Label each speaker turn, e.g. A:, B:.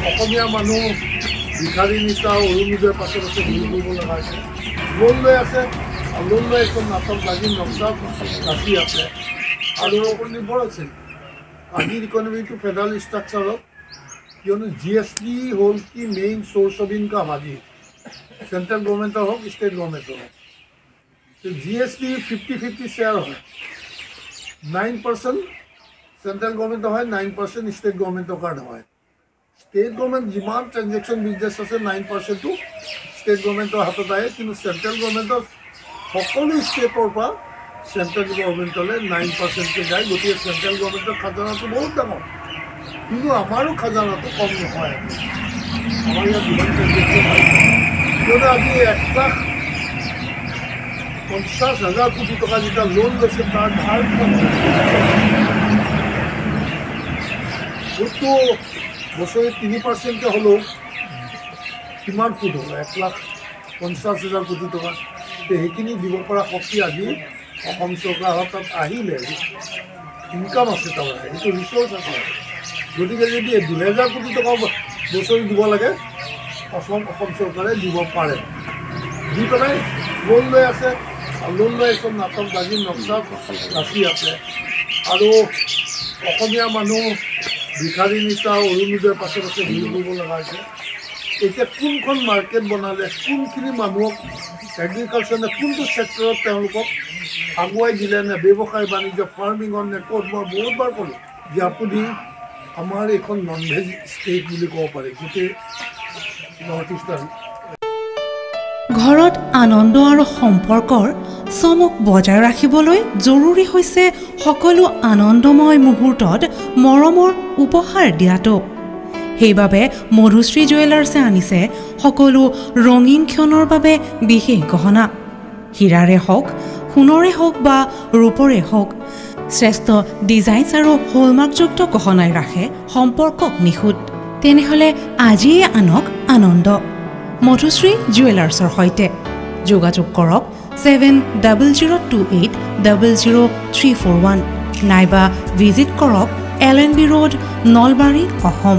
A: অসমীয়া মানুহ ভিখাৰী নিচিনা অৰুণোদয়ৰ পাছত আছে ঘূৰি ফুৰিব লগা হৈছে লোন লৈ আছে আৰু লোন লৈ এখন নাটক লাগি নক্সা ৰাখি আছে আৰু ওপৰত নিৰ্ভৰ আছিল আজিৰ ইকনমিটো ফেডাৰেল ষ্ট্ৰাকচাৰত কিয়নো GST হ'ল কি মেইন চ'ৰ্চ অফ ইনকাম আজি চেণ্ট্ৰেল গভৰ্ণমেণ্টৰ হওক ষ্টেট গভৰ্ণমেণ্টৰ হওক GST 50-50 শ্বেয়াৰ হয় 9% চেণ্ট্ৰেল গভৰ্ণমেণ্টৰ হয় 9% ষ্টেট গভৰ্ণমেণ্টৰ কাৰণে হয় ষ্টেট গভৰ্ণমেণ্ট যিমান ট্ৰেনজেকশ্যন বিজনেছ আছে 9%টো ষ্টেট গভৰ্ণমেণ্টৰ হাতত আহে কিন্তু চেণ্ট্ৰেল গভৰ্ণমেণ্টৰ সকলো ষ্টেটৰ পৰা চেণ্ট্ৰেল গভৰ্ণমেণ্টলৈ 9%কৈ যায় গতিকে চেণ্ট্ৰেল গভৰ্ণমেণ্টৰ খাজানাটো বহুত ডাঙৰ কিন্তু আমাৰো খাজানাটো কম নহয় আমাৰ ইয়াত যিমান ট্ৰেনজেকশ্যন হয় কিয়নো আজি 1,50,000 কোটি টকা যেতিয়া লোন লৈছে তাৰ ধাৰ সুদটো বছৰে 3%কে হ'লেও কিমান সুদ হ'ব 1,50,000 কোটি টকা সেইখিনি দিব পৰা শক্তি আজি অসম চৰকাৰৰ তাত আহিলে ইনকাম আছে তাৰমানে সেইটো ৰিচোৰ্চ আছে গতিকে যদি 2,000 কোটি টকা বছৰি দিব লাগে অসম চৰকাৰে দিব পাৰে দি পেলাই লোন লৈ আছে আৰু লোন লৈ এখন নাটক লাগি নক্সা ৰাখি আছে আৰু অসমীয়া মানুহ ভিখাৰী নিচিনা অৰুণোদয়ৰ পাছত আছে ঘূৰি ফুৰিব লগা হৈছে এতিয়া কোনখন মাৰ্কেট বনালে কোনখিনি মানুহক এগ্ৰিকালচাৰ নে কোনটো ছেক্টৰত তেওঁলোকক আগুৱাই দিলে নে ব্যৱসায় বাণিজ্য ফাৰ্মিঙত নে ক'ত মই বহুতবাৰ ক'লোঁ যে আপুনি আমাৰ এইখন নন ভেজ ষ্টেট বুলি ক'ব পাৰি গোটেই নৰ্থ ইষ্টাৰ্ণ
B: ঘৰত আনন্দ আৰু সম্পৰ্কৰ চমক বজাই ৰাখিবলৈ জৰুৰী হৈছে সকলো আনন্দময় মুহূৰ্তত মৰমৰ উপহাৰ দিয়াটো সেইবাবে মধুশ্ৰী জুৱেলাৰ্ছে আনিছে সকলো ৰঙীন ক্ষণৰ বাবে বিশেষ গহনা হীৰাৰে হওক সোণৰে হওক বা ৰূপৰে হওক শ্ৰেষ্ঠ ডিজাইনছ আৰু হলমাৰ্কযুক্ত গহনাই ৰাখে সম্পৰ্কক নিখুঁত তেনেহ'লে আজিয়ে আনক আনন্দ মধুশ্ৰী জুৱেলাৰ্ছৰ সৈতে যোগাযোগ কৰক 7028000341 নাইবা ভিজিট কৰক LNB ৰোড নলবাৰী অসম